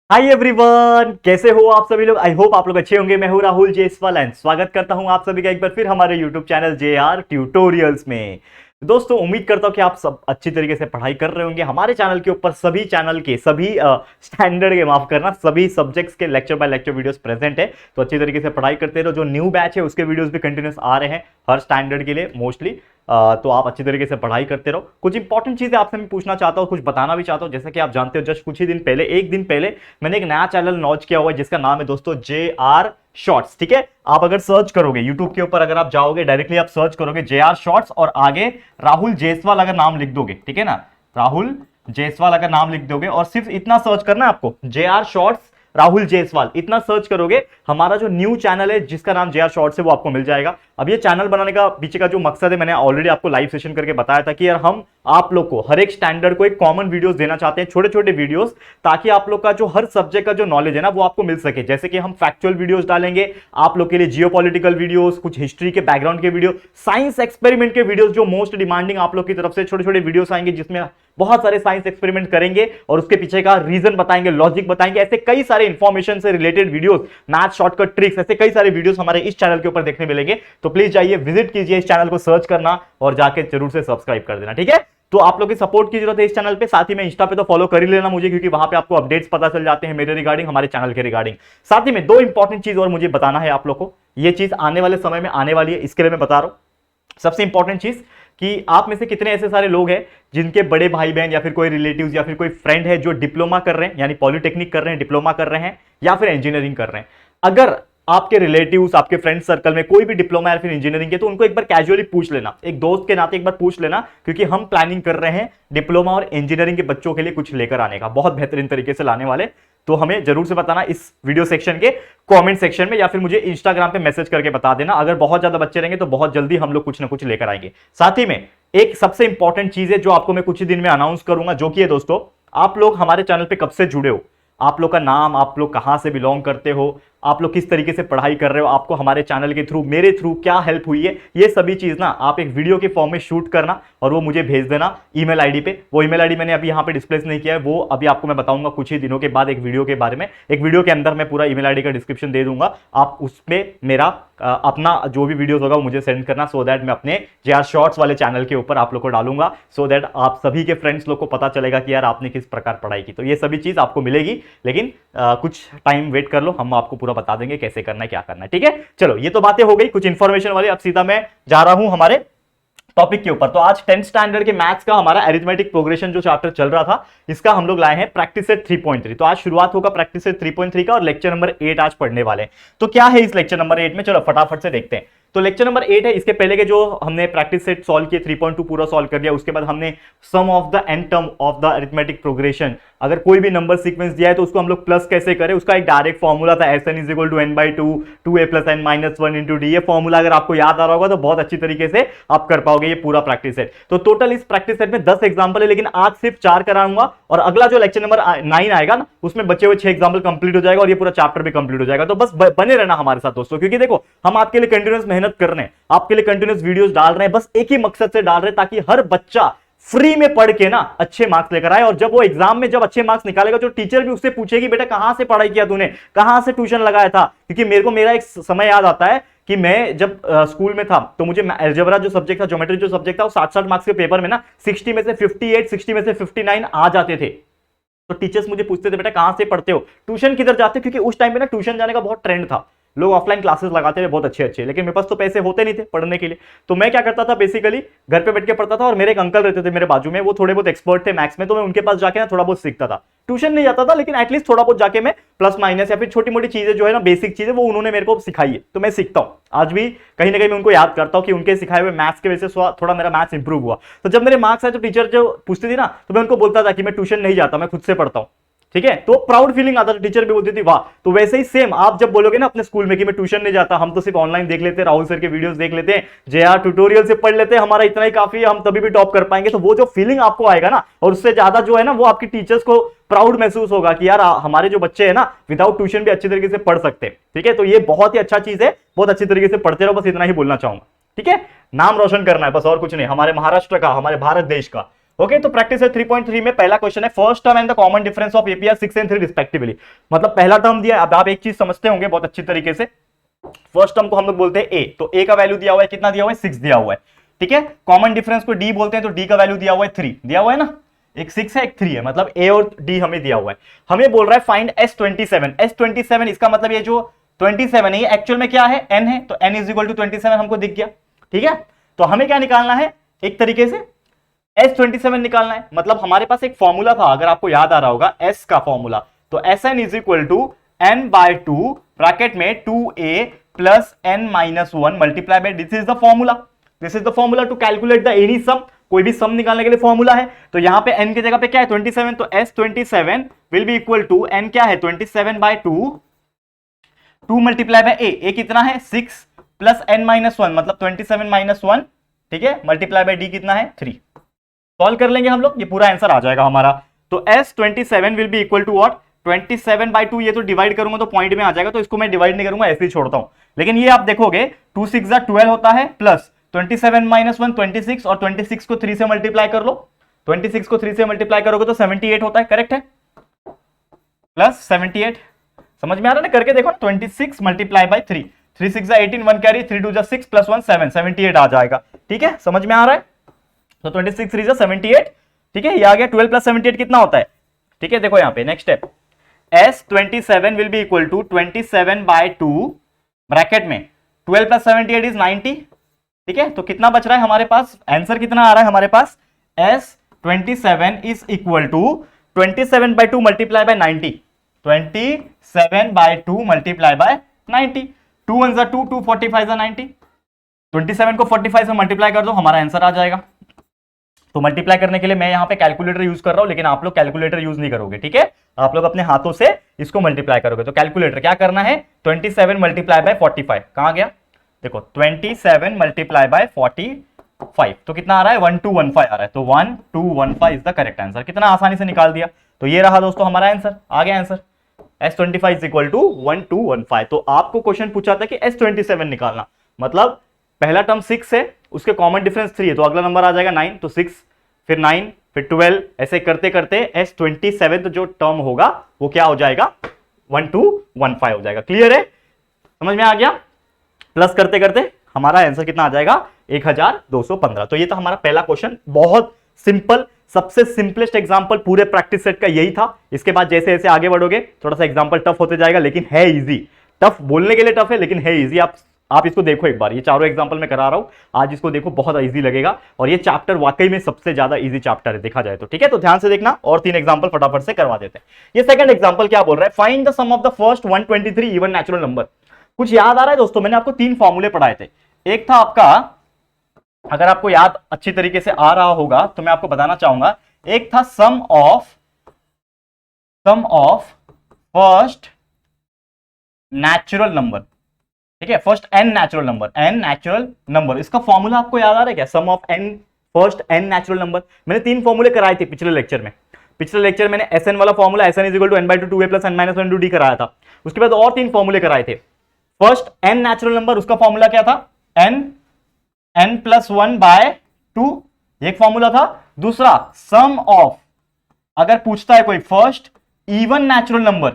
Hi everyone, कैसे हो आप सभी लोग। आई होप आप लोग अच्छे होंगे। मैं हूं राहुल जेसवाल एंड स्वागत करता हूं आप सभी का एक बार फिर हमारे यूट्यूब चैनल JR ट्यूटोरियल्स में। दोस्तों, उम्मीद करता हूं कि आप सब अच्छी तरीके से पढ़ाई कर रहे होंगे। हमारे चैनल के ऊपर सभी चैनल के सभी स्टैंडर्ड के, माफ करना, सभी सब्जेक्ट्स के lecture by lecture videos present है। तो अच्छी तरीके से पढ़ाई करते रहो। जो न्यू बैच है उसके वीडियोस भी कंटिन्यूस आ रहे हैं हर स्टैंडर्ड के लिए मोस्टली। तो आप अच्छी तरीके से पढ़ाई करते रहो। कुछ इंपॉर्टेंट चीजें आपसे मैं पूछना चाहता हूँ, कुछ बताना भी चाहता हूँ। जैसा कि आप जानते हो, जस्ट कुछ ही दिन पहले, एक दिन पहले मैंने एक नया चैनल लॉन्च किया हुआ है जिसका नाम है दोस्तों JR शॉर्ट्स। ठीक है, आप अगर सर्च करोगे यूट्यूब के ऊपर, अगर आप जाओगे डायरेक्टली आप सर्च करोगे JR शॉर्ट्स और आगे राहुल जेसवाल अगर नाम लिख दोगे, ठीक है ना, राहुल जेसवाल अगर नाम लिख दोगे और सिर्फ इतना सर्च करना है आपको, JR शॉर्ट्स राहुल जेसवाल, इतना सर्च करोगे, हमारा जो न्यू चैनल है जिसका नाम JR शॉर्ट्स है वो आपको मिल जाएगा। अब ये चैनल बनाने का पीछे का जो मकसद है, मैंने ऑलरेडी आपको लाइव सेशन करके बताया था कि यार हम आप लोग को हर एक स्टैंडर्ड को एक कॉमन वीडियोस देना चाहते हैं, छोटे छोटे वीडियोस, ताकि आप लोग का जो हर सब्जेक्ट का जो नॉलेज है ना वो आपको मिल सके। जैसे कि हम फैक्चुअल वीडियोस डालेंगे आप लोग के लिए, जियोपॉलिटिकल वीडियोस, कुछ हिस्ट्री के बैकग्राउंड के वीडियो, साइंस एक्सपेरिमेंट के वीडियोस जो मोस्ट डिमांडिंग आप लोग की तरफ से छोटे छोटे वीडियोस आएंगे जिसमें बहुत सारे साइंस एक्सपेरिमेंट करेंगे और उसके पीछे का रीजन बताएंगे, लॉजिक बताएंगे। ऐसे कई सारे इंफॉर्मेशन से related videos, math shortcut tricks, ऐसे कई सारे वीडियोस हमारे इस चैनल के ऊपर देखने मिलेंगे। तो प्लीज जाइए, विजिट कीजिए इस चैनल को, सर्च करना और जाके जरूर से सब्सक्राइब कर देना। ठीक है, तो आप लोग की सपोर्ट की जरूरत है इस चैनल पे। साथ ही में इंस्टा पे तो फॉलो कर ही लेना मुझे, क्योंकि वहां पे आपको अपडेट्स पता चल जाते हैं मेरे रिगार्डिंग, हमारे चैनल के रिगार्डिंग। साथ ही में दो इंपॉर्टेंट चीज और मुझे बताना है आप लोग को, ये चीज आने वाले समय में आने वाली है, इसके लिए मैं बता रहा हूं। सबसे इंपॉर्टेंट चीज कि आप में से कितने ऐसे सारे लोग हैं जिनके बड़े भाई बहन या फिर कोई रिलेटिव्स या फिर कोई फ्रेंड है जो डिप्लोमा कर रहे हैं, यानी पॉलिटेक्निक कर रहे हैं, डिप्लोमा कर रहे हैं या फिर इंजीनियरिंग कर रहे हैं। अगर आपके रिलेटिव्स, आपके फ्रेंड सर्कल में कोई भी डिप्लोमा या फिर इंजीनियरिंग के, तो उनको एक बार कैजुअली पूछ लेना, एक दोस्त के नाते एक बार पूछ लेना, क्योंकि हम प्लानिंग कर रहे हैं डिप्लोमा और इंजीनियरिंग के बच्चों के लिए कुछ लेकर आने का, बहुत बेहतरीन तरीके से लाने वाले। तो हमें जरूर से बताना इस वीडियो सेक्शन के कमेंट सेक्शन में, या फिर मुझे इंस्टाग्राम पे मैसेज करके बता देना। अगर बहुत ज्यादा बच्चे रहेंगे तो बहुत जल्दी हम लोग कुछ ना कुछ लेकर आएंगे। साथ ही में एक सबसे इंपॉर्टेंट चीज है जो आपको मैं कुछ ही दिन में अनाउंस करूंगा, जो कि है दोस्तों, आप लोग हमारे चैनल पे कब से जुड़े हो, आप लोग का नाम, आप लोग कहां से बिलोंग करते हो, आप लोग किस तरीके से पढ़ाई कर रहे हो, आपको हमारे चैनल के थ्रू, मेरे थ्रू क्या हेल्प हुई है, ये सभी चीज ना आप एक वीडियो के फॉर्म में शूट करना और वो मुझे भेज देना ईमेल आईडी पे। वो ईमेल आईडी मैंने अभी यहाँ पे डिस्प्ले नहीं किया है, वो अभी आपको मैं बताऊंगा कुछ ही दिनों के बाद एक वीडियो के बारे में। एक वीडियो के अंदर मैं पूरा ईमेल आईडी का डिस्क्रिप्शन दे दूंगा, आप उसमें मेरा अपना जो भी वीडियोस होगा वो मुझे सेंड करना, सो दैट मैं अपने JR शॉर्ट्स वाले चैनल के ऊपर आप लोग को डालूंगा, सो दैट आप सभी के फ्रेंड्स लोग को पता चलेगा कि यार आपने किस प्रकार पढ़ाई की। तो ये सभी चीज आपको मिलेगी, लेकिन कुछ टाइम वेट कर लो, हम आपको पूरा बता देंगे कैसे करना है, क्या करना है। ठीक है, चलो ये तो बातें हो गई कुछ इंफॉर्मेशन वाली। अब सीधा मैं जा रहा हूं हमारे टॉपिक के ऊपर। तो आज 10th स्टैंडर्ड के मैथ्स का हमारा अरिथमेटिक प्रोग्रेशन जो चैप्टर चल रहा था, इसका हम लोग लाए हैं प्रैक्टिस सेट 3.3। तो आज शुरुआत होगा प्रैक्टिस सेट 3.3 का और लेक्चर नंबर 8 आज पढ़ने वाले हैं। तो क्या है इस लेक्चर नंबर 8 में, चलो फटाफट से देखते हैं। तो लेक्चर नंबर 8 है, इसके पहले के जो हमने प्रैक्टिस सेट सॉल्व किए 3.2 पूरा सॉल्व कर दिया। उसके बाद हमने sum of the n term of the arithmetic progression, अगर कोई भी नंबर सीक्वेंस दिया है तो उसको हम लोग प्लस कैसे करें, उसका एक डायरेक्ट फॉर्मूला था, Sn = n/2 2a + n - 1 × d। ये फॉर्मूला अगर आपको याद आ रहा होगा तो बहुत अच्छी तरीके से आप कर पाओगे ये पूरा प्रैक्टिस सेट। तो टोटल इस प्रैक्टिस सेट में 10 एग्जांपल है, लेकिन आज सिर्फ 4 कराऊंगा और अगला जो लेक्चर नंबर 9 आएगा ना, उसमें बचे हुए 6 एग्जांपल कंप्लीट हो जाएगा और ये पूरा चैप्टर भी कंप्लीट हो जाएगा। तो बस बने रहना हमारे साथ दोस्तों, क्योंकि देखो हम आपके लिए कंटिन्यूअस मेहनत कर रहे हैं, आपके लिए कंटिन्यूअस वीडियोस डाल रहे हैं, बस एक ही मकसद से डाल रहे हैं, ताकि हर बच्चा फ्री में पढ़ के ना अच्छे मार्क्स लेकर आए। और जब वो एग्जाम में जब अच्छे मार्क्स निकालेगा, जो टीचर भी उससे पूछेगी बेटा कहां से पढ़ाई किया तूने, कहां से ट्यूशन लगाया था। क्योंकि मेरे को मेरा एक समय याद आता है कि मैं जब स्कूल में था तो मुझे अलजेब्रा जो सब्जेक्ट था, ज्योमेट्री जो सब्जेक्ट था, वो 60-60 मार्क्स के पेपर में ना 60 में से 58, 60 में से 59 आ जाते थे। तो टीचर्स मुझे पूछते थे बेटा कहां से पढ़ते हो, ट्यूशन किधर जाते हो, क्योंकि उस टाइम पे ना ट्यूशन जाने का बहुत ट्रेंड था, लोग ऑफलाइन क्लासेस लगाते थे बहुत अच्छे अच्छे, लेकिन मेरे पास तो पैसे होते नहीं थे पढ़ने के लिए। तो मैं क्या करता था, बेसिकली घर पे बैठ के पढ़ता था। और मेरे एक अंकल रहते थे मेरे बाजू में, वो थोड़े बहुत एक्सपर्ट थे मैथ्स में, तो मैं उनके पास जाके ना थोड़ा बहुत सीखता था। ट्यूशन नहीं जाता था, लेकिन एटलीस्ट थोड़ा बहुत जाके मैं प्लस माइनस या फिर छोटी मोटी चीजें जो है ना, बेसिक चीजें, वो उन्होंने मेरे को सिखाई है, तो मैं सीखता हूँ। आज भी कहीं ना कहीं मैं उनको याद करता हूँ कि उनके सिखाए हुए मैथ्स के वजह से थोड़ा मेरा मैथ्स इंप्रूव हुआ। तो जब मेरे मार्क्स आए तो टीचर जो पूछती थी ना, तो मैं उनको बोलता था कि मैं ट्यूशन नहीं जाता, मैं खुद से पढ़ता हूँ। ठीक है, तो प्राउड फीलिंग आता था, टीचर भी बोलती थी वाह। तो वैसे ही सेम आप जब बोलोगे ना अपने स्कूल में कि मैं ट्यूशन नहीं जाता, हम तो सिर्फ ऑनलाइन देख लेते हैं, राहुल सर के वीडियोस देख लेते हैं, JR ट्यूटोरियल से पढ़ लेते हैं, हमारा इतना ही काफी है, हम तभी भी टॉप कर पाएंगे। तो वो जो फीलिंग आपको आएगा ना, और उससे ज्यादा जो है ना, वो आपकी टीचर्स को प्राउड महसूस होगा कि यार हमारे जो बच्चे हैं ना विदाउट ट्यूशन भी अच्छी तरीके से पढ़ सकते हैं। ठीक है, तो ये बहुत ही अच्छा चीज है, बहुत अच्छी तरीके से पढ़ते रहो, बस इतना ही बोलना चाहूंगा। ठीक है, नाम रोशन करना है बस, और कुछ नहीं, हमारे महाराष्ट्र का, हमारे भारत देश का। ओके, तो प्रैक्टिस है 3.3 में पहला क्वेश्चन है first term and the common difference of APR 6 and 3 respectively. मतलब पहला टर्म दिया, अब आप एक चीज समझते होंगे बहुत अच्छी तरीके से, फर्स्ट टर्म को हम लोग बोलते हैं ए, तो ए का वैल्यू दिया हुआ है, कितना दिया हुआ है 6 दिया हुआ है, ठीक है। कॉमन डिफरेंस को डी बोलते हैं, तो डी का वैल्यू दिया हुआ है 3 दिया हुआ है ना, एक 6 है एक 3 है, मतलब ए और डी हमें दिया हुआ है। हमें बोल रहा है फाइंड S27, S27 इसका मतलब ये जो 27 है ये एक्चुअल में क्या है, n है, तो n इज इक्वल टू 27 हमको दिख गया, ठीक है। तो हमें क्या निकालना है, एक तरीके से S27 निकालना है। मतलब हमारे पास एक फॉर्मूला था, अगर आपको याद आ रहा होगा S का फॉर्मूला, तो Sn is equal to n/2 bracket में 2a plus n-1 multiply by, this is the formula, this is the formula to calculate the any sum, कोई भी सम निकालने के लिए फॉर्मूला है। तो यहां पे n की जगह पे क्या है 27, तो S27 will be equal to n क्या है 27/2, 2 मल्टीप्लाई बाय a कितना है 6 प्लस n-1 मतलब 27-1, ठीक है, मल्टीप्लाई बाय d कितना है 3। सॉल्व कर लेंगे हम लोग, ये पूरा आंसर आ जाएगा हमारा। तो S27 will be equal to what 27/2, ये तो डिवाइड करूंगा तो पॉइंट में आ जाएगा, तो इसको मैं डिवाइड नहीं करूंगा, ऐसे ही छोड़ता हूं। लेकिन ये आप देखोगे 2 6 12 होता है, प्लस 27-1 26, और 26 को 3 से मल्टीप्लाई कर लो, 26 को 3 से मल्टीप्लाई करोगे तो 78 होता है, करेक्ट है, प्लस 78, समझ में आ रहा है ना, करके देखो 26 मल्टीप्लाई बाय 3, 3 6 18, 1 कैरी, 3 2 6 प्लस 1 7, 78 आ जाएगा, ठीक है, समझ में आ रहा है। तो 26 3 78, ठीक है, ये आ गया। 12 प्लस 78 कितना होता है, ठीक है, देखो यहाँ पे next step, S27 will be equal to 27/2 bracket में 12 प्लस 78 इज 90, ठीक है। तो कितना बच रहा है हमारे पास, आंसर कितना आ रहा है हमारे पास, S27 is equal to 27/2 multiply by 90, 27/2 multiply by 90, 2 1 2, 2 45 90, 27 को 45 से मल्टीप्लाई कर दो, हमारा आंसर आ जाएगा। तो मल्टीप्लाई करने के लिए मैं यहां पे कैलकुलेटर यूज कर रहा हूं, लेकिन आप लोग कैलकुलेटर यूज नहीं करोगे, ठीक है, आप लोग अपने हाथों से इसको मल्टीप्लाई करोगे। तो कैलकुलेटर क्या करना है, 27 मल्टीप्लाई बाय 45, कहां गया, देखो 27 मल्टीप्लाई बाय 45, तो कितना आ रहा है 1215 आ रहा है, तो 1215 इज द करेक्ट आंसर। कितना आसानी से निकाल दिया, तो ये रहा दोस्तों हमारा आंसर, आ गया answer S25 is equal to 1215। तो आपको क्वेश्चन पूछा था कि S27 निकालना, मतलब पहला टर्म 6 है, उसके कॉमन डिफरेंस 3 है, तो अगला नंबर आ जाएगा 9, तो 6 फिर 9 फिर 12, ऐसे करते करते S27 तो जो टर्म होगा वो क्या हो जाएगा 1215 हो जाएगा। क्लियर है, समझ में आ गया। प्लस करते करते हमारा आंसर कितना आ जाएगा 1215। तो ये तो हमारा पहला क्वेश्चन, बहुत सिंपल, सबसे सिंपलेस्ट एग्जांपल पूरे प्रैक्टिस सेट का यही था। इसके बाद जैसे जैसे आगे बढ़ोगे थोड़ा सा एग्जांपल टफ होते जाएगा, लेकिन है इजी, टफ बोलने के लिए टफ है लेकिन है इजी। आप इसको देखो एक बार, ये चारों एग्जांपल मैं करा रहा हूं आज, इसको देखो बहुत इजी लगेगा, और ये चैप्टर वाकई में सबसे ज्यादा इजी चैप्टर है देखा जाए तो, ठीक है। तो ध्यान से देखना, और 3 एग्जांपल फटाफट से करवा देते हैं। ये सेकंड एग्जांपल क्या बोल रहा है, find the sum of the first 123 even natural number. कुछ याद आ रहा है दोस्तों, मैंने आपको 3 फॉर्मूले पढ़ाए थे। एक था आपका, अगर आपको याद अच्छी तरीके से आ रहा होगा तो मैं आपको बताना चाहूंगा, एक था sum of first natural number, ठीक है, फर्स्ट n नेचुरल नंबर, इसका फॉर्मूला आपको याद आ रहा है क्या, sum of n first n natural number. मैंने 3 फॉर्मूले कराए थे पिछले लेक्चर में, मैंने Sn वाला formula Sn is equal to n/2 2a plus n-1 2d कराया था। उसके बाद और 3 फॉर्मूले कराए थे। फर्स्ट n नेचुरल नंबर, उसका फॉर्मूला क्या था, n प्लस 1/2, एक फॉर्मूला था। दूसरा सम ऑफ, अगर पूछता है कोई फर्स्ट इवन नेचुरल नंबर,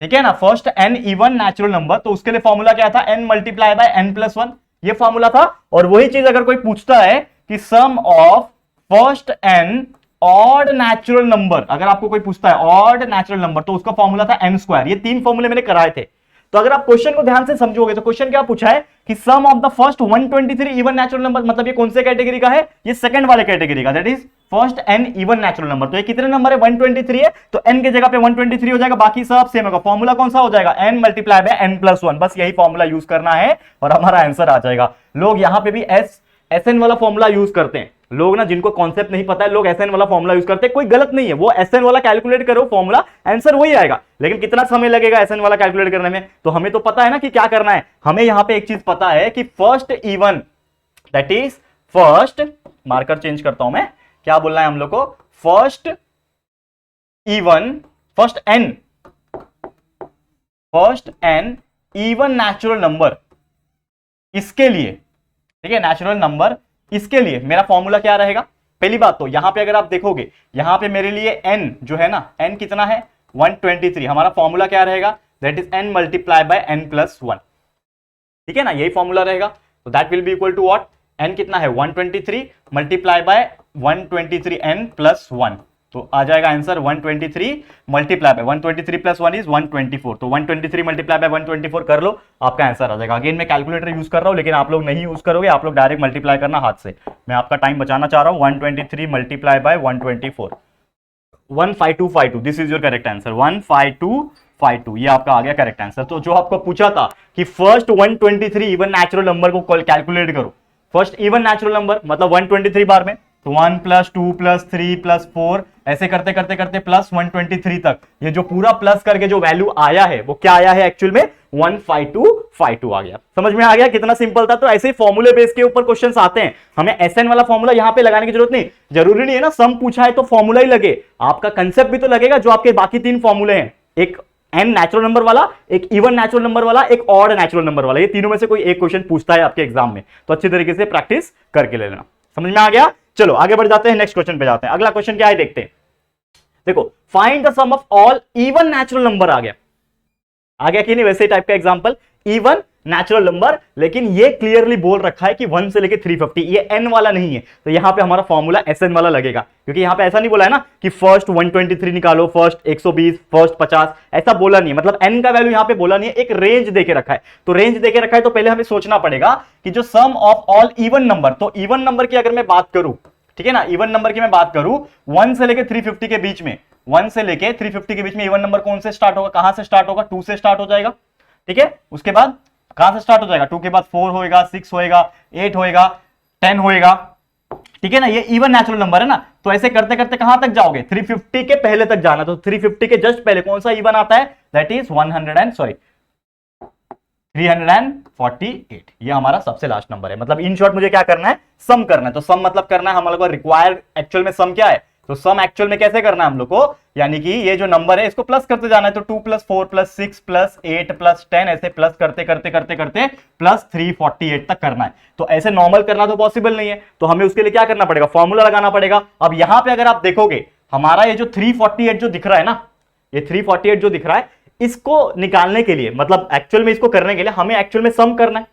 ठीक है ना, first n even natural number, तो उसके लिए फॉर्मूला क्या था, n multiply by n plus 1, ये फॉर्मूला था। और वही चीज अगर कोई पूछता है कि sum of first n odd natural number, अगर आपको कोई पूछता है ऑड नेचुरल नंबर, तो उसका फॉर्मूला था n²। ये 3 फॉर्मूले मैंने कराए थे। तो अगर आप क्वेश्चन को ध्यान से समझोगे तो क्वेश्चन क्या पूछा है कि sum of the first 123 even natural number, मतलब ये कौन से कैटेगरी का है, ये सेकंड वाले कैटेगरी का, that is first n even natural number. तो ये कितने नंबर है 123 है, तो n के जगह पे 123 हो जाएगा, बाकी सब सेम होगा। फॉर्मूला कौन सा हो जाएगा, n multiply by n plus 1, बस यही फॉर्मूला यूज करना है और हमारा आंसर आ जाएगा। लोग यहां पे भी SN वाला फॉर्मूला यूज करते हैं, लोग ना जिनको कॉन्सेप्ट नहीं पता है, लोग SN वाला फॉर्मूला यूज करते हैं, कोई गलत नहीं है, वो SN वाला कैलकुलेट करो फॉर्मूला, आंसर वही आएगा। लेकिन कितना समय लगेगा SN वाला कैलकुलेट करने में, तो हमें तो पता है ना कि क्या करना है। हमें यहां पे एक चीज पता है कि first even, that is first, marker change करता हूं मैं, क्या बोलना है हम लोग को, first even, first n even natural number, इसके लिए, ठीक है, नेचुरल नंबर, इसके लिए मेरा फॉर्मूला क्या रहेगा, पहली बात तो यहां पे अगर आप देखोगे, यहां पे मेरे लिए n जो है ना, n कितना है 123, हमारा फॉर्मूला क्या रहेगा, that is n multiply by n plus 1, ठीक है ना, यही फॉर्मूला रहेगा। तो that will be equal to what, n कितना है 123 मल्टीप्लाई बाय 123 n प्लस 1, तो आ जाएगा answer 123 multiply by 123 plus 1 is 124, तो 123 मल्टीप्लाई बाय 124 कर लो, आपका आंसर आ जाएगा। अगेन मैं कैलकुलेटर यूज कर रहा हूं, लेकिन आप लोग नहीं यूज करोगे, आप लोग डायरेक्ट मल्टीप्लाई करना हाथ से, मैं आपका टाइम बचाना चाह रहा हूं। 123 multiply by 124, 15252, this is your correct answer, 15252, ये आपका आ गया करेक्ट आंसर। तो जो आपको पूछा था कि फर्स्ट 123 इवन नेचुरल नंबर को कैलकुलेट करो, फर्स्ट इवन नेचुरल नंबर मतलब 123 बार में, तो 1 प्लस 2 प्लस 3 प्लस 4 ऐसे करते करते करते प्लस 123 तक, ये जो पूरा प्लस करके जो वैल्यू आया है वो क्या आया है एक्चुअल में 15252 आ गया। समझ में आ गया कितना सिंपल था। तो ऐसे ही फॉर्मूले बेस के ऊपर क्वेश्चंस आते हैं, हमें एसएन वाला फॉर्मूला यहां पे लगाने की जरूरत नहीं, जरूरी नहीं है ना सम पूछा है तो फॉर्मूला ही लगे, आपका कंसेप्ट भी तो लगेगा जो आपके बाकी 3 फॉर्मूले हैं, एक एन नेचुरल नंबर वाला, एक इवन नेचुरल नंबर वाला, एक ऑड नेचुरल नंबर वाला, ये तीनों में से कोई एक क्वेश्चन पूछता है आपके एग्जाम में, तो अच्छी तरीके से प्रैक्टिस करके ले लेना। समझ में आ गया। चलो आगे बढ़ जाते हैं, नेक्स्ट क्वेश्चन पे जाते हैं। अगला क्वेश्चन क्या है देखते हैं। देखो find the sum of all even natural number आ गया कि नहीं, वैसे टाइप का एग्जांपल इवन नेचुरल नंबर, लेकिन ये क्लियरली बोल रखा है कि 1 से लेके 350, ये n वाला नहीं है, तो यहां पे हमारा फॉर्मूला Sn वाला लगेगा, क्योंकि यहां पे ऐसा नहीं बोला है ना कि फर्स्ट 123 निकालो, फर्स्ट 120, फर्स्ट 50, ऐसा बोला नहीं है, मतलब n का वैल्यू यहां पे बोला नहीं है, एक रेंज देके रखा है। तो रेंज देके रखा है तो पहले हमें सोचना पड़ेगा कि जो सम ऑफ ऑल इवन नंबर, तो इवन नंबर की अगर मैं बात करूं, ठीक है ना, इवन नंबर की मैं बात करूं 1 से लेके 350 के बीच में, 1 से लेके 350 के बीच में इवन नंबर कौन से स्टार्ट होगा, कहां से स्टार्ट होगा, 2 से स्टार्ट हो जाएगा, ठीक है। उसके बाद कहां से स्टार्ट हो जाएगा, 2 के बाद 4 होएगा, 6 होएगा, 8 होएगा, 10 होएगा, ठीक है ना, ये इवन नेचुरल नंबर है ना। तो ऐसे करते करते कहां तक जाओगे, 350 के पहले तक जाना, तो 350 के जस्ट पहले कौन सा इवन आता है, दैट इज 348, ये हमारा सबसे लास्ट नंबर है। मतलब इन शॉर्ट मुझे क्या करना है, सम करना है। तो सम मतलब करना है हम लोग को रिक्वायर्ड, एक्चुअल में सम क्या है, तो सम एक्चुअल में कैसे करना है हम लोग को, यानी कि ये जो नंबर है इसको प्लस करते जाना है, तो 2 प्लस 4 प्लस 6 प्लस 8 प्लस 10 ऐसे प्लस करते करते करते करते प्लस 348 तक करना है। तो ऐसे नॉर्मल करना तो पॉसिबल नहीं है, तो हमें उसके लिए क्या करना पड़ेगा, फॉर्मूला लगाना पड़ेगा। अब यहां पे अगर आप देखोगे हमारा ये जो 348 जो दिख रहा है ना, ये 348 जो दिख रहा है, इसको निकालने के लिए, मतलब एक्चुअल में इसको करने के लिए हमें एक्चुअल में सम करना है,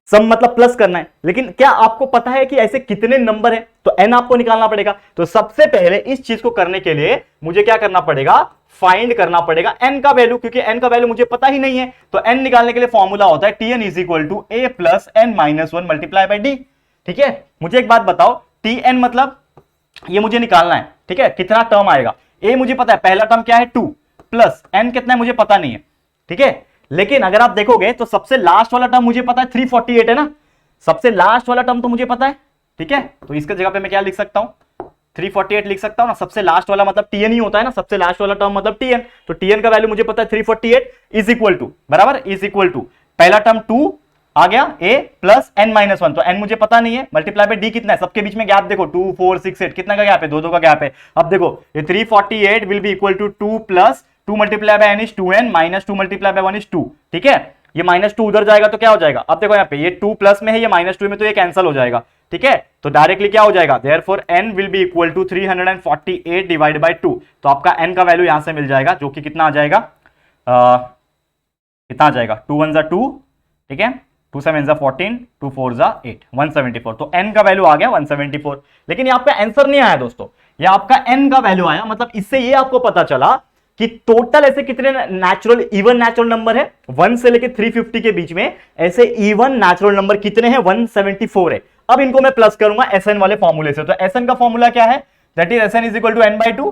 सम मतलब प्लस करना है। लेकिन क्या आपको पता है कि ऐसे कितने नंबर है, तो n आपको निकालना पड़ेगा। तो सबसे पहले इस चीज को करने के लिए मुझे क्या करना पड़ेगा, फाइंड करना पड़ेगा n का वैल्यू, क्योंकि n का वैल्यू मुझे पता ही नहीं है। तो n निकालने के लिए फॉर्मूला होता है tn is equal to a plus n minus 1 multiply by d, ठीक है। मुझे एक बात बताओ, tn मतलब ये मुझे निकालना है, ठीक है, कितना टर्म आएगा, a मुझे पता है, पहला टर्म क्या है 2, प्लस n कितना है मुझे पता नहीं है, ठीक है। लेकिन अगर आप देखोगे तो सबसे लास्ट वाला टर्म मुझे पता है 348 है ना, सबसे लास्ट वाला टर्म तो मुझे पता है, ठीक है। तो इसके जगह पे मैं क्या लिख सकता हूं, 348 लिख सकता हूं ना, सबसे लास्ट वाला मतलब tn ही होता है ना, सबसे लास्ट वाला टर्म मतलब tn, तो tn का वैल्यू मुझे पता है 348 इज इक्वल टू, बराबर, इज इक्वल टू पहला टर्म 2 आ गया a प्लस n माइनस 1, तो n मुझे पता नहीं है, मल्टीप्लाई बाय d कितना है, सबके बीच में गैप देखो 2 4 6 8 कितना का गैप है, 2 का गैप है। अब देखो ये 348 will be equal to 2 plus 2 multiply by n is 2n minus 2 multiply by 1 is 2, ठीक है। ये माइनस 2 उधर जाएगा तो क्या हो जाएगा, अब देखो यहाँ पे ये 2 प्लस में है, ये माइनस 2 में, तो ये कैंसिल हो जाएगा, ठीक है। तो डायरेक्टली क्या हो जाएगा, therefore n will be equal to 348 divide by 2, तो आपका n का वैल्यू यहां से मिल जाएगा, जो कि कितना आ जाएगा, कितना आ जाएगा, 2 1 2, ठीक है, 2 7 14, 2 4 8, 174, तो n का वैल्यू आ गया 174। लेकिन ये आपका आंसर नहीं आया दोस्तों, ये आपका n का वैल्यू आया, मतलब इससे ये आपको पता चला कि टोटल ऐसे कितने नेचुरल इवन नेचुरल नंबर है 1 से लेके 350 के बीच में, ऐसे इवन नेचुरल नंबर कितने हैं 174 है। अब इनको मैं प्लस करूंगा Sn वाले फॉर्मूले से, तो Sn का फॉर्मूला क्या है, that is Sn is equal to n by 2,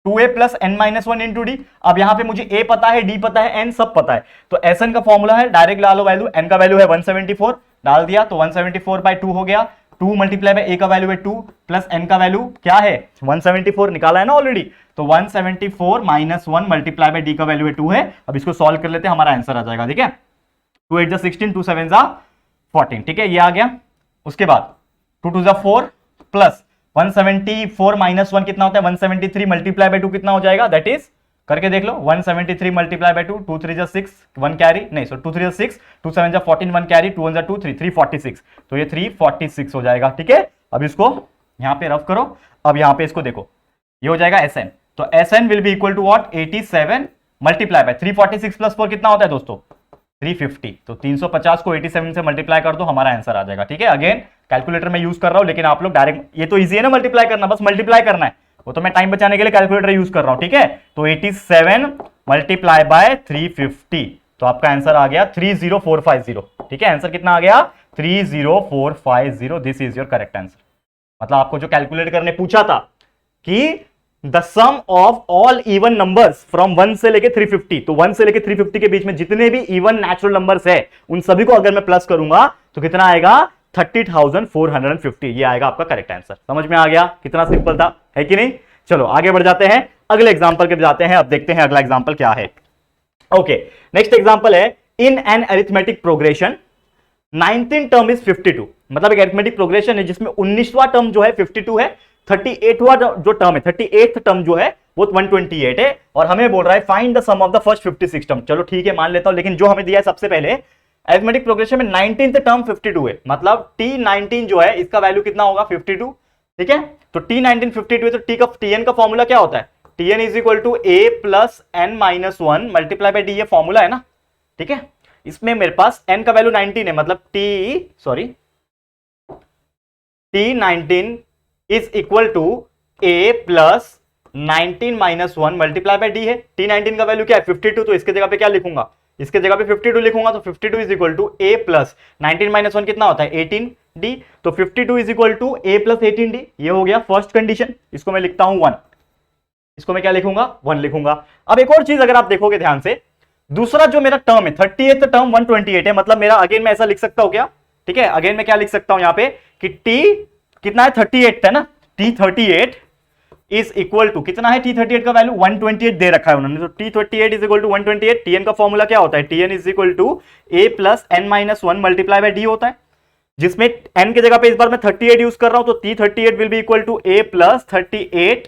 2a plus n minus 1 into d. अब यहां पे मुझे a पता है, d पता है, n सब पता है, तो Sn का फॉर्मूला है, डायरेक्ट ला लो वैल्यू, n का वैल्यू है 174, डाल दिया तो 174 बाई 2 हो गया, 2 मल्टीप्लाई बाय a का वैल्यू है 2 प्लस n का वैल्यू क्या है 174 निकाला है ना ऑलरेडी, तो 174 माइनस 1 मल्टीप्लाई बाय d का वैल्यू है 2 है। अब इसको सॉल्व कर लेते हैं, हमारा आंसर आ जाएगा, ठीक है, 2 8 16, 2 7 14, ठीक है, ये आ गया। उसके बाद 2 2 4 प्लस 174 माइनस 1 कितना होता है 173 मल्टीप्लाई बाय 2 कितना हो जाएगा, दैट इज करके देख लो 173 मल्टीप्लाई बाय 2, 2 3 6 1 कैरी नहीं, सो 2 3 6, 2 7 14 1 कैरी, 2 1 2 3 346, तो ये 346 हो जाएगा, ठीक है। अब इसको यहाँ पे रफ करो। अब यहाँ पे इसको देखो, ये हो जाएगा Sn, तो Sn will be equal to what 87 multiply by 346 plus 4 कितना होता है दोस्तों 350। तो 350 को 87 से मल्टीप्लाई कर दो, हमारा आंसर आ जाएगा। ठीक है, अगेन कैलकुलेटर में यूज कर रहा हूं, लेकिन आप लोग डायरेक्ट, ये तो इजी है ना मल्टीप्लाई करना, बस मल्टीप्लाई करना है, वो तो मैं टाइम बचाने के लिए कैलकुलेटर यूज कर रहा हूं। ठीक है, तो 87 मल्टीप्लाई बाय 350, तो आपका आंसर आ गया 30450। ठीक है, आंसर कितना आ गया 30450। This is your correct answer. मतलब आपको जो कैलकुलेट करने पूछा था कि the sum of all even numbers from 1 से लेके 350, तो 1 से लेके 350 के बीच में जितने भी इवन नेचुरल नंबर्स है उन सभी को अगर मैं प्लस करूंगा तो कितना आएगा 30,450। ये आएगा आपका करेक्ट आंसर। समझ में आ गया कितना सिंपल था, है कि नहीं। चलो आगे बढ़ जाते हैं, अगले एग्जांपल के जाते हैं। अब देखते हैं अगला एग्जांपल क्या है। ओके, नेक्स्ट एग्जांपल है in an arithmetic progression 19 term is 52। मतलब एक अरिथमेटिक प्रोग्रेशन है जिसमें 19वां टर्म जो है 52 है, 38वां जो टर्म है 38th टर्म जो है वो 128 है, और हमें बोल रहा है find the sum of the first 56 term. चलो ठीक है, मान लेता हूं, लेकिन जो हमें दिया है सबसे पहले अरिथमेटिक प्रोग्रेशन में 19th टर्म 52 है, मतलब T19 जो है इसका वैल्यू कितना होगा 52। ठीक है, तो T19 52 है, तो Tn का फॉर्मूला क्या होता है Tn is equal to a plus n minus 1 multiply by d, ये फॉर्मूला है ना। ठीक है, इसमें मेरे पास n का वैल्यू 19 है, मतलब T19 is equal to a plus 19 minus 1 multiply by d है। T19 का वैल्यू क्या है 52, तो इसके जगह पे क्या लिखूंगा, इसके जगह पे 52 लिखूंगा, तो 52 is equal to a plus 19 minus 1 कितना होता है 18d, तो 52 is equal to a plus 18d। ये हो गया फर्स्ट कंडीशन, इसको मैं लिखता हूं 1, इसको मैं क्या लिखूंगा 1 लिखूंगा। अब एक और चीज अगर आप देखोगे ध्यान से, दूसरा जो मेरा टर्म है 38th टर्म 128 है, मतलब मेरा अगेन मैं ऐसा लिख सकता हूं क्या, ठीक है, अगेन मैं क्या लिख सकता हूं यहां पे कि t कितना है 38 है ना, T38 इज इक्वल टू कितना है, T38 का वैल्यू 128 दे रखा है उन्होंने, तो T38 is equal to 128। Tn का फॉर्मूला क्या होता है Tn is equal to a plus n minus 1 multiply by d होता है, जिसमें n की जगह पे इस बार मैं 38 यूज कर रहा हूं, तो T38 will be equal to a plus 38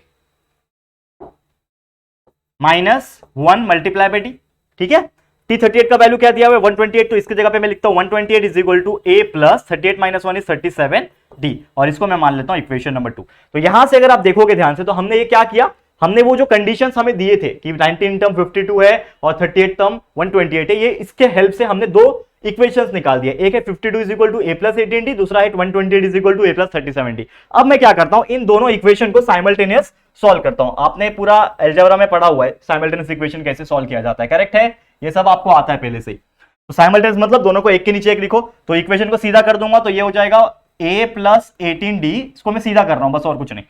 minus 1 multiply by d। ठीक है, T38 का वैल्यू क्या दिया हुआ है 128, तो इसकी जगह पे मैं लिखता हूं 128 is equal to a plus 38 minus 1 is 37d, और इसको मैं मान लेता हूं इक्वेशन नंबर 2। तो यहां से अगर आप देखोगे ध्यान से, तो हमने ये क्या किया, हमने वो जो कंडीशंस हमें दिए थे कि 19 टर्म 52 है और 38 टर्म 128 है, ये इसके हेल्प से हमने दो इक्वेशंस निकाल दिए, एक है 52 is equal to a plus 18d, दूसरा है 128 is equal to a plus 37d। अब मैं क्या करता हूं, इन दोनों इक्वेशन को साइमल्टेनियस सॉल्व करता हूं। आपने पूरा अलजेब्रा में पढ़ा हुआ है साइमल्टेनियस इक्वेशन कैसे सॉल्व किया जाता है, करेक्ट है, ये सब आपको आता है पहले से ही। तो साइमल्टेनियस मतलब दोनों को एक के नीचे एक लिखो, तो इक्वेशन को सीधा कर दूंगा, तो ये हो जाएगा a प्लस 18d, इसको मैं सीधा कर रहा हूं बस और कुछ नहीं,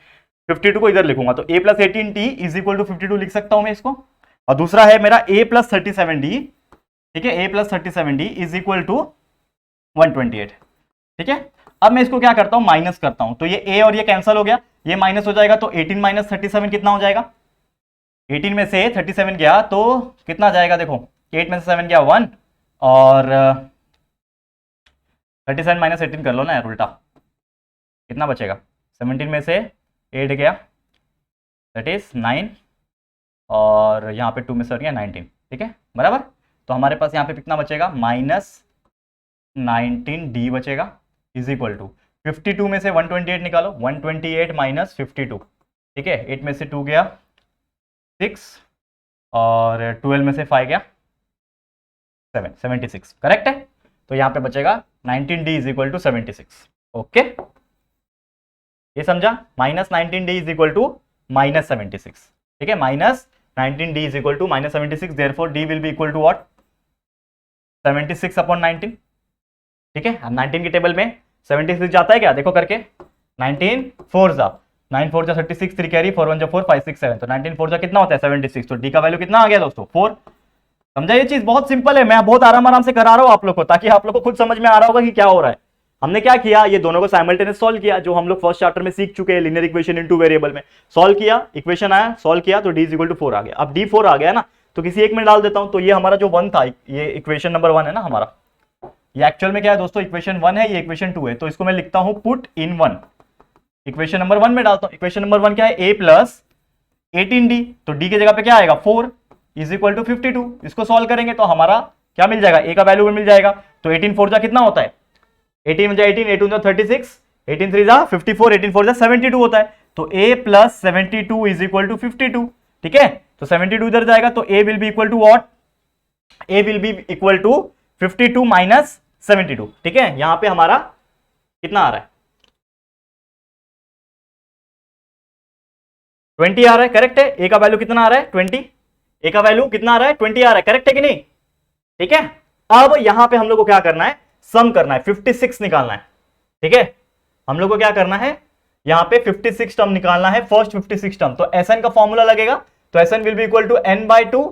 52 को इधर लिखूंगा, तो a plus 18t is equal to 52 लिख सकता हूं मैं इसको, और दूसरा है मेरा a प्लस 37d, ठीक है, a plus 37d is equal to 128। ठीक है, अब मैं इसको क्या करता हूं माइनस करता हूं, तो ये a और ये कैंसिल हो गया, ये माइनस हो जाएगा, तो 18 माइनस 37 कितना हो जाएगा, 18 में से 37 गया तो कितना जाएगा, देखो 8 में से 7 गया 1, और 37 माइनस 18 कर लो ना यार उल्टा, कितना बचेगा, 17 में से 8 गया दैट इज 9, और यहाँ पे 2 में से गया 19। ठीक है बराबर, तो हमारे पास यहाँ पे कितना बचेगा माइनस 19d बचेगा, इज इक्वल टू 52 में से 128 निकालो, 128 माइनस 52। ठीक है, 8 में से 2 गया 6, और 12 में से 5 गया 7, 76 करेक्ट है, तो यहाँ पे बचेगा 19d is equal to 76। Okay, ये समझा, minus 19d is equal to minus 76। ठीक है, minus 19d is equal to minus 76, therefore d will be equal to what 76 upon 19। ठीक है, अब 19 की टेबल में 76 जाता है क्या, देखो करके, 19 4 जा 9 4 जा 36, 3 कैरी 4 1 जा 4 5 6 7, तो 19 4 जा कितना होता है 76, तो d का वैल्यू कितना आ गया दोस्तों 4। समझा, ये चीज बहुत सिंपल है, मैं बहुत आराम से करा रहा हूं आप लोग को, ताकि आप लोग को खुद समझ में आ रहा होगा कि क्या हो रहा है। हमने क्या किया, ये दोनों को साइमल्टेनियस सॉल्व किया, जो हम लोग फर्स्ट चैप्टर में सीख चुके हैं, linear equation in two variable में सॉल्व किया, इक्वेशन आया, सॉल्व किया, तो d इज इक्वल टू 4 आ गया। अब d 4 आ गया ना, तो किसी एक में डाल देता हूं, तो ये हमारा जो 1 था, ये इक्वेशन नंबर 1 है ना हमारा, ये एक्चुअल में क्या है दोस्तों, इक्वेशन 1 है, ये इक्वेशन 2 है, तो इसको मैं लिखता हूं पुट इन 1, इक्वेशन नंबर 1 में डालता हूं। इक्वेशन नंबर 1 क्या है, a प्लस 18d, तो d की जगह पे क्या आएगा 4 इज इक्वल टू 52, इसको सॉल्व करेंगे तो हमारा क्या मिल जाएगा, a का वैल्यू मिल जाएगा, तो 18 4 जा कितना होता है, 18 जा 18, 8 जा 36, 18 3 जा 54, 18 4 जा 72 होता है। तो a plus 72 is equal to 52, ठीक है। तो 72 इधर जाएगा तो a will be equal to what, a will be equal to 52 minus 72, ठीक है। यहां पे हमारा कितना आ रहा है, 20 आ रहा है, करेक्ट है। a का वैल्यू कितना आ रहा है 20, a का वैल्यू कितना आ रहा है 20 आ रहा है, करेक्ट है कि नहीं, ठीक है। अब यहां पे हम लोग को क्या करना है, सम करना है, 56 निकालना है, ठीक है। हम लोग को क्या करना है, यहां पे 56 टर्म निकालना है, फर्स्ट 56 टर्म। तो Sn का फॉर्मूला लगेगा, तो Sn will be equal to n/2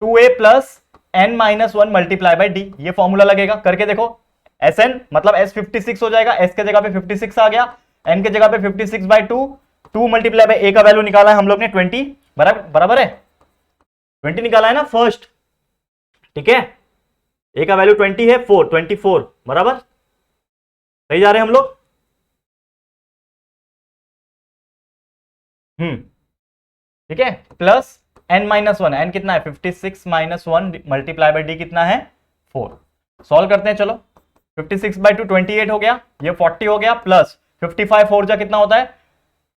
2a plus n-1 multiply by d, ये फॉर्मूला लगेगा। करके देखो, Sn मतलब S 56 हो जाएगा, S के जगह पे 56 आ गया, n के जगह पे 56/2, 2 मल्टीप्लाई बाई a का वैल्यू निकाला है हम लोग ने 20, बराबर है, 20 निकाला है ना फर्स्ट, ठीक है। a का वैल्यू 20 है, 24 बराबर, सही जा रहे हैं हम लोग। ठीक है, प्लस n-1, n कितना है 56 माइनस 1 मल्टीप्लाई बाई डी कितना है 4। सॉल्व करते हैं, चलो 56/2 28 हो गया, ये 40 हो गया, प्लस 55 4 जा कितना होता है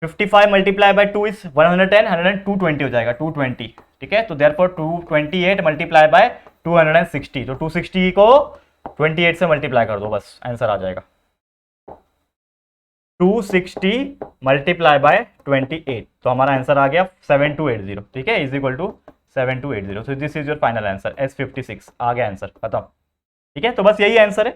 55 मल्टीप्लाई बाई 2 इज 110, 220 हो जाएगा 220, ठीक है। तो देयरफॉर 228 मल्टीप्लाई बाय 260, तो 260 को 28 से मल्टीप्लाई कर दो, बस आंसर आ जाएगा 260 मल्टीप्लाई बाय 28, तो हमारा आंसर आ गया 7280, ठीक है, is equal to 7280। So this is your final answer, S56 आ गया आंसर, खत्म, ठीक है। तो बस यही आंसर है,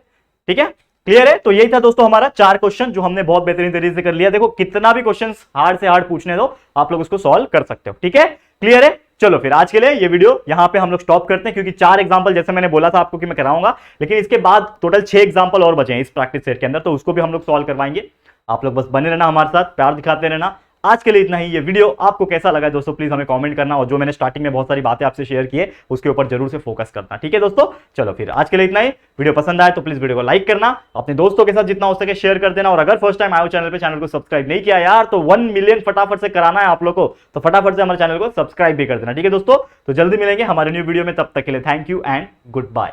ठीक है, क्लियर है। तो यही था दोस्तों हमारा 4 क्वेश्चन जो हमने बहुत बेहतरीन तरीके से कर लिया। देखो कितना भी क्वेश्चन हार्ड से हार्ड पूछने दो, आप लोग उसको सॉल्व कर सकते हो, ठीक है, क्लियर है। चलो फिर आज के लिए ये वीडियो यहां पे हम लोग स्टॉप करते हैं, क्योंकि 4 एग्जांपल जैसे मैंने बोला था आपको कि मैं कराऊंगा, लेकिन इसके बाद टोटल 6 एग्जांपल और बचे हैं इस प्रैक्टिस सेट के अंदर, तो उसको भी हम लोग सॉल्व करवाएंगे। आप लोग बस बने रहना हमारे साथ, प्यार दिखाते रहना। आज के लिए इतना ही। ये वीडियो आपको कैसा लगा दोस्तों प्लीज हमें कमेंट करना, और जो मैंने स्टार्टिंग में बहुत सारी बातें आपसे शेयर की है उसके ऊपर जरूर से फोकस करना, ठीक है दोस्तों। चलो फिर आज के लिए इतना ही। वीडियो पसंद आए तो प्लीज वीडियो को लाइक करना, अपने दोस्तों के साथ जितना हो सके शेयर कर देना, और अगर फर्स्ट टाइम आए चैनल पे, चैनल को सब्सक्राइब नहीं किया यार तो 1 मिलियन फटाफट से कराना है आप लोग को, तो फटाफट से हमारे चैनल को सब्सक्राइब भी कर देना, ठीक है दोस्तों। तो जल्दी मिलेंगे हमारे न्यू वीडियो में, तब तक के लिए thank you and good bye.